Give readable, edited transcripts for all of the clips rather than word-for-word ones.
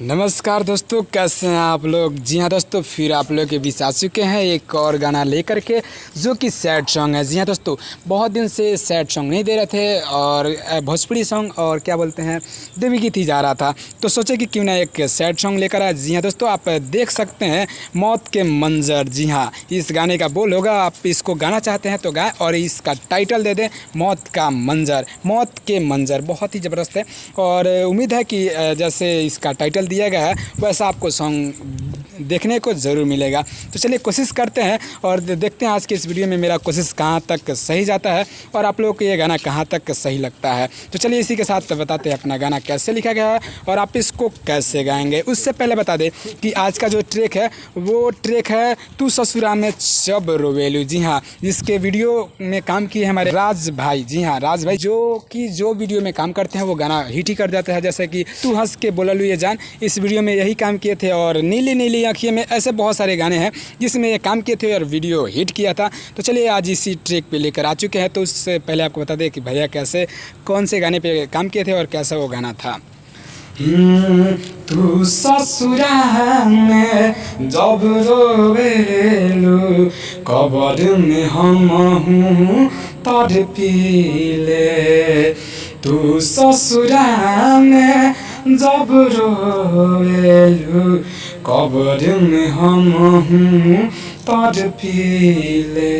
नमस्कार दोस्तों, कैसे हैं आप लोग। जी हाँ दोस्तों, फिर आप लोग के बीच आ चुके हैं एक और गाना लेकर के जो कि सैड सॉन्ग है। जी हाँ दोस्तों, बहुत दिन से सैड सॉन्ग नहीं दे रहे थे और भोजपुरी सॉन्ग और क्या बोलते हैं देवी गीत ही जा रहा था, तो सोचे कि क्यों ना एक सैड सॉन्ग लेकर आए। जी हाँ दोस्तों, आप देख सकते हैं मौत के मंजर। जी हाँ, इस गाने का बोल होगा, आप इसको गाना चाहते हैं तो गाएँ और इसका टाइटल दे दें मौत का मंजर। मौत के मंजर बहुत ही ज़बरदस्त है और उम्मीद है कि जैसे इसका टाइटल दिया गया है वैसा आपको सॉन्ग देखने को ज़रूर मिलेगा। तो चलिए कोशिश करते हैं और देखते हैं आज के इस वीडियो में मेरा कोशिश कहाँ तक सही जाता है और आप लोगों को ये गाना कहाँ तक सही लगता है। तो चलिए इसी के साथ बताते हैं अपना गाना कैसे लिखा गया है और आप इसको कैसे गाएंगे। उससे पहले बता दें कि आज का जो ट्रैक है वो ट्रैक है तू ससुरा में जब रोवेलू। जी हाँ, जिसके वीडियो में काम किए हमारे राज भाई। जी हाँ, राज भाई जो वीडियो में काम करते हैं वो गाना हिट ही कर जाता है। जैसे कि तू हंस के बोललू ये जान, इस वीडियो में यही काम किए थे और नीली नीली आँखियों में, ऐसे बहुत सारे गाने हैं जिसमें ये काम किए थे और वीडियो हिट किया था। तो चलिए आज इसी ट्रैक पे लेकर आ चुके हैं। तो उससे पहले आपको बता दें कि भैया कैसे कौन से गाने पे काम किए थे और कैसा वो गाना था। तू ससुरा में जब रोवेलू कबर में हम हूँ तड़पीले। तू ससुरा में जब रोवेलू कबर में हम हूँ तड़पीले।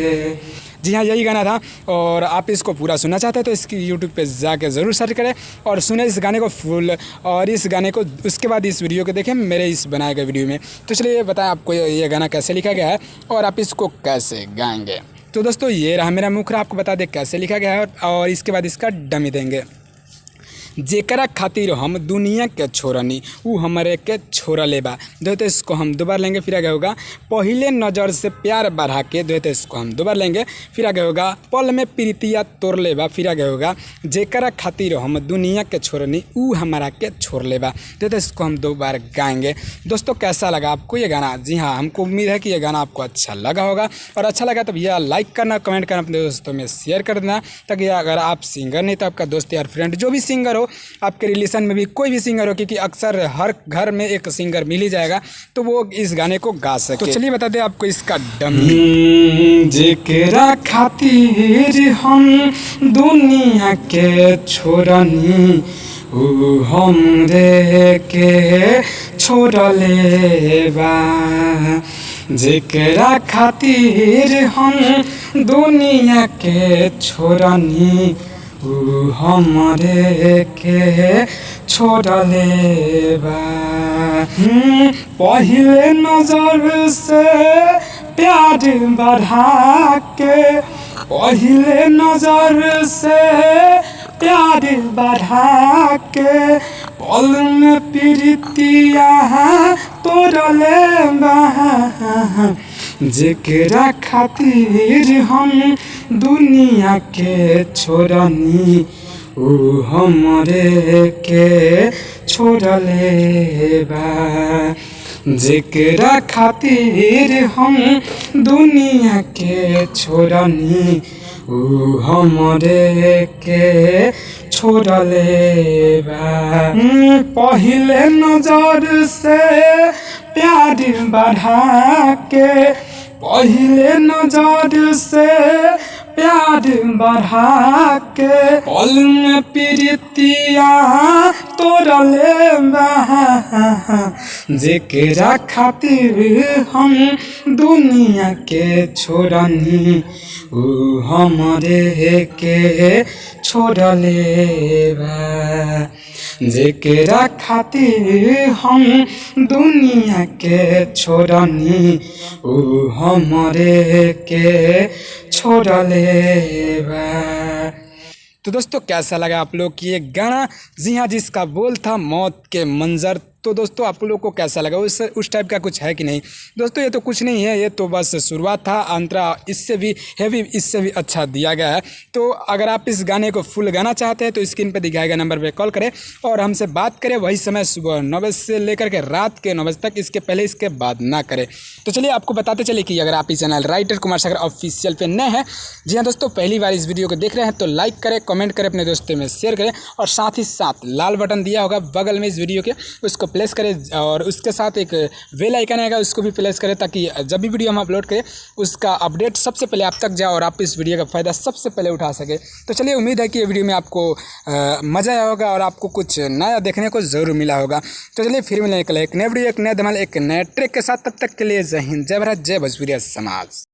जी हाँ, यही गाना था और आप इसको पूरा सुनना चाहते हैं तो इसकी यूट्यूब पे जाके ज़रूर सर्च करें और सुने इस गाने को फुल, और इस गाने को उसके बाद इस वीडियो को देखें मेरे इस बनाए गए वीडियो में। तो चलिए ये बताएं आपको ये गाना कैसे लिखा गया है और आप इसको कैसे गाएंगे। तो दोस्तों ये रहा मेरा मुखरा, आपको बता दें कैसे लिखा गया है और इसके बाद इसका डमी देंगे। जेकरा खातिर हम दुनिया के छोड़नी ऊ हमारे के छोड़ लेबा। दोते इसको हम दोबारा लेंगे, फिर आगे होगा पहले नज़र से प्यार बढ़ा के। दोते इसको हम दोबारा लेंगे, फिर आगे होगा पल में प्रीतिया तोड़ लेबा। फिर आगे होगा जेकरा खातिर हम दुनिया के छोड़नी ऊ हमारा के छोड़ लेबा। दोते इसको हम दो बार गाएंगे। दोस्तों कैसा लगा आपको ये गाना। जी हाँ, हमको उम्मीद है कि ये गाना आपको अच्छा लगा होगा और अच्छा लगा तो भैया लाइक करना, कमेंट करना, अपने दोस्तों में शेयर कर देना, ताकि अगर आप सिंगर नहीं तो आपका दोस्त यार फ्रेंड जो भी सिंगर हो, आपके रिलेशन में भी कोई भी सिंगर हो, क्योंकि अक्सर हर घर में एक सिंगर मिल ही जाएगा, तो वो इस गाने को गा सके। तो चलिए बता दें आपको इसका डमी। जेकरा खातिर हम दुनिया के छोड़नी ऊ हमरे के छोड़ लेबा। जेकरा खातिर हम दुनिया के छोड़नी ऊ हमरे के छोड़ लेबा। पहले नजर से प्यार बढ़ा के, पहले नजर से प्यार बढ़ा के, पल में प्रीतिया तोड़ लेबा। जेकरा खातिर हम दुनिया के छोड़नी ऊ हमरे के छोड़ लेबा। जेकरा खातिर हम दुनिया के छोड़नी ऊ हमरे के छोड़ लेबा। पहले नजर से प्यार बढ़ा के, पहले नजर से प्यार बढ़ा के, पल में प्रीतिया तोड़ लेबा। जेकरा खातिर हम दुनिया के छोड़नी ऊ हमरे के छोड़ लेबा। जेकरा खातिर हम दुनिया के छोड़नी ऊ हमरे के छोड़ लेबा। तो दोस्तों कैसा लगा आप लोग की ये गाना। जी हाँ, जिसका बोल था मौत के मंजर। तो दोस्तों आप लोग को कैसा लगा, उस टाइप का कुछ है कि नहीं। दोस्तों ये तो कुछ नहीं है, ये तो बस शुरुआत था। अंतरा इससे भी हैवी, इससे भी अच्छा दिया गया है। तो अगर आप इस गाने को फुल गाना चाहते हैं तो स्क्रीन पे दिखाए गए नंबर पे कॉल करें और हमसे बात करें। वही समय सुबह 9 बजे से लेकर के रात के 9 बजे तक, इसके पहले इसके बाद ना करें। तो चलिए आपको बताते चले कि अगर आप इस channel writer Kumar Sagar official पे नए हैं, जी हाँ दोस्तों, पहली बार इस वीडियो को देख रहे हैं तो लाइक करें, कमेंट करें, अपने दोस्तों में शेयर करें और साथ ही साथ लाल बटन दिया होगा बगल में इस वीडियो के, उसको प्लेस करें और उसके साथ एक बेल आइकन आएगा, उसको भी प्लेस करें ताकि जब भी वीडियो हम अपलोड करें उसका अपडेट सबसे पहले आप तक जाए और आप इस वीडियो का फ़ायदा सबसे पहले उठा सके। तो चलिए, उम्मीद है कि ये वीडियो में आपको मज़ा आया होगा और आपको कुछ नया देखने को ज़रूर मिला होगा। तो चलिए फिर मिलेंगे कल एक नए वीडियो, एक नए धमाल, एक नए ट्रिक के साथ। तब तक के लिए जय हिंद, जय भारत, जय भोजपुरिया समाज।